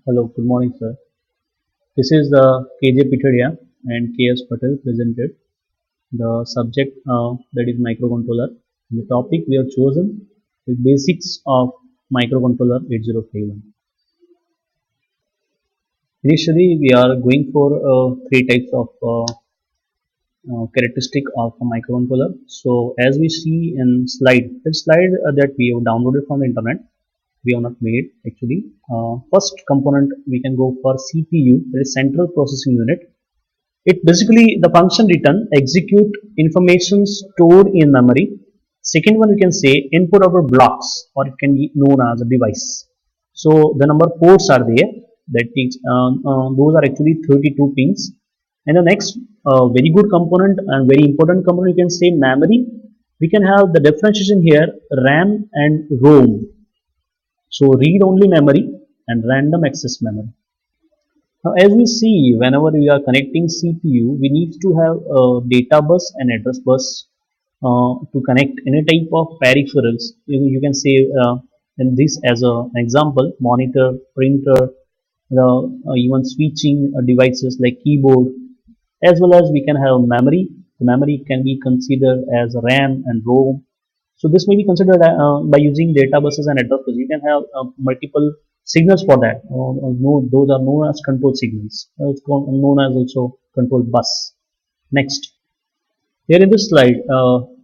Hello, good morning, sir. This is KJ Pitadia and KS Patel presented the subject that is microcontroller. The topic we have chosen is basics of microcontroller 8051. Initially, we are going for three types of characteristic of a microcontroller. So, as we see in the slide that we have downloaded from the internet, we have not made actually. First component we can go for CPU, that is Central Processing Unit. It basically the function return execute information stored in memory. Second one we can say input output blocks, or it can be known as a device. So the number ports are there. That is those are actually 32 pins. And the next very good component and very important component you can say memory. We can have the differentiation here RAM and ROM. So read only memory and random access memory. Now as we see, whenever we are connecting CPU, we need to have a data bus and address bus to connect any type of peripherals. You can say in this as an example, monitor, printer, even switching devices like keyboard, as well as we can have memory. The memory can be considered as RAM and ROM. So this may be considered by using data buses and address buses. You can have multiple signals for that. Those are known as control signals. It's known as also control bus. Next, here in this slide,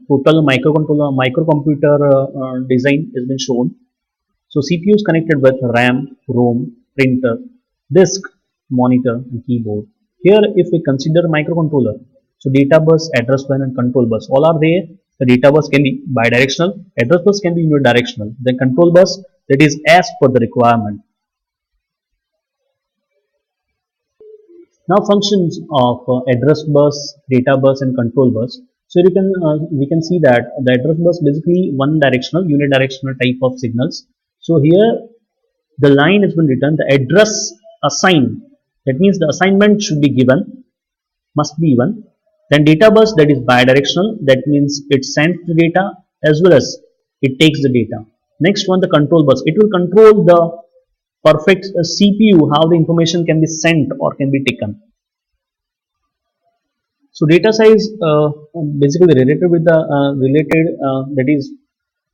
total microcomputer design has been shown. So CPU is connected with RAM, ROM, printer, disk, monitor, and keyboard. Here, if we consider microcontroller, so data bus, address bus, and control bus, all are there. The data bus can be bidirectional, address bus can be unidirectional. Then control bus, that is as per the requirement. Now functions of address bus, data bus, and control bus. So you can we can see that the address bus basically one directional, unidirectional type of signals. So here the line has been written, the address assigned. That means the assignment should be given, must be given. Then data bus, that is bidirectional, that means it sends the data as well as it takes the data. Next one, the control bus, it will control the perfect CPU, how the information can be sent or can be taken. So data size basically related with the that is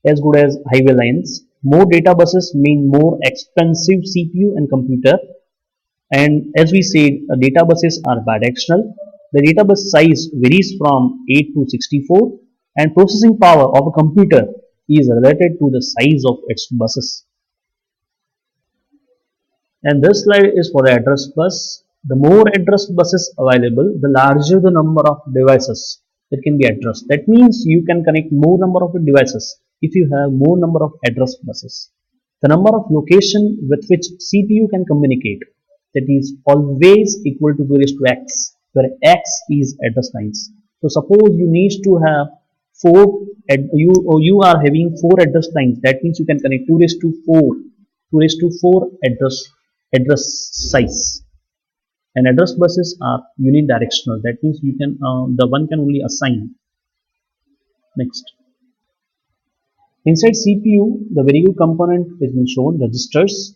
as good as highway lines. More data buses mean more expensive CPU and computer. And as we said, data buses are bidirectional. The data bus size varies from 8 to 64, and processing power of a computer is related to the size of its buses. And this slide is for the address bus. The more address buses available, the larger the number of devices that can be addressed. That means you can connect more number of devices if you have more number of address buses. The number of location with which CPU can communicate, that is always equal to 2 raised to x, where x is address lines. So suppose you need to have you are having 4 address lines. That means you can connect 2 raised to 4 address size. And address buses are unidirectional. That means you can the one can only assign. Next, inside CPU, the very good component is been shown, registers.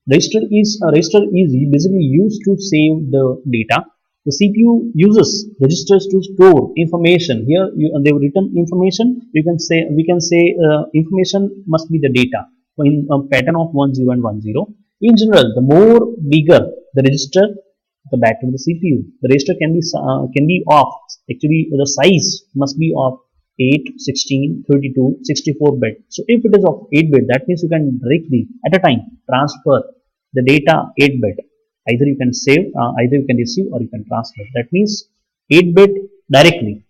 Register is basically used to save the data. The CPU uses registers to store information. Here they've written information. We can say information must be the data in a pattern of 10 and 10. In general, the more bigger the register, the better the CPU. The register can be of actually the size must be of 8, 16, 32, 64 bit. So if it is of 8 bit, that means you can directly at a time transfer the data 8 bit. Either you can save, either you can receive, or you can transfer. That means 8 bit directly.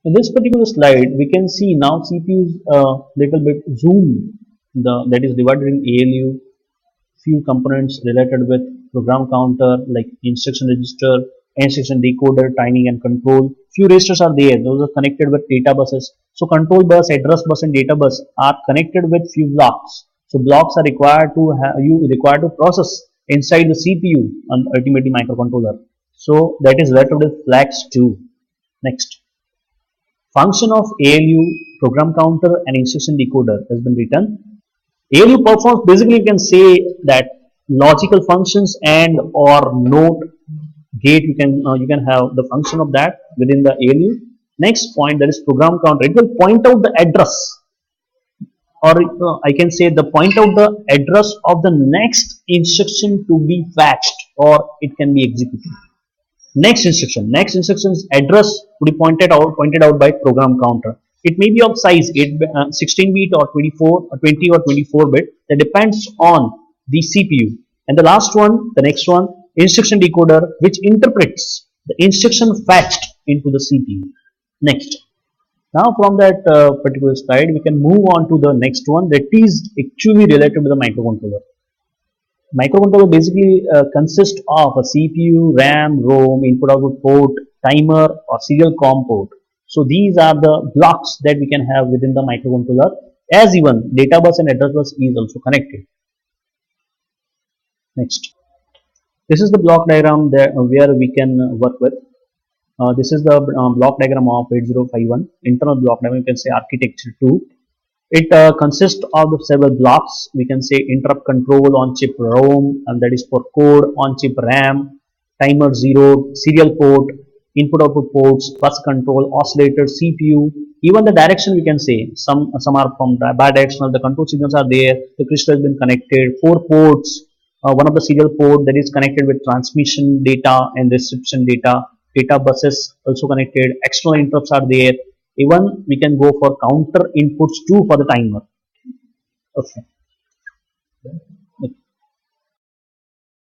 In this particular slide, we can see now CPU is little bit zoom. That is divided in ALU. Few components related with program counter like instruction register, instruction decoder, timing and control. Few registers are there. Those are connected with data buses. So control bus, address bus, and data bus are connected with few blocks. So blocks are required to process inside the CPU and ultimately microcontroller. So that is related with flags too. Next, function of ALU, program counter, and instruction decoder has been written. ALU performs, basically you can say that logical functions and or note gate, you can have the function of that within the ALU. Next point, that is program counter. It will point out the address, or I can say the point out the address of the next instruction to be fetched or it can be executed. Next instruction's address to be pointed out by program counter. It may be of size 16 bit or 24 or 20 or 24 bit. That depends on the CPU. And the last one, the next one, instruction decoder, which interprets the instruction fetched into the CPU. Next. Now from that particular slide, we can move on to the next one that is actually related to the microcontroller. Microcontroller basically consists of a CPU, RAM, ROM, input-output port, timer or serial COM port. So these are the blocks that we can have within the microcontroller, as even data bus and address bus is also connected. Next. This is the block diagram there where we can work with. This is the block diagram of 8051, internal block diagram, you can say architecture 2. It consists of the several blocks. We can say interrupt control on chip ROM, and that is for code, on chip RAM, timer 0, serial port, input output ports, bus control, oscillator, CPU. Even the direction, we can say some are from bidirectional. The control signals are there. The crystal has been connected. 4 ports. One of the serial port that is connected with transmission data and reception data. Data buses also connected. External interrupts are there. Even we can go for counter inputs too for the timer. Okay.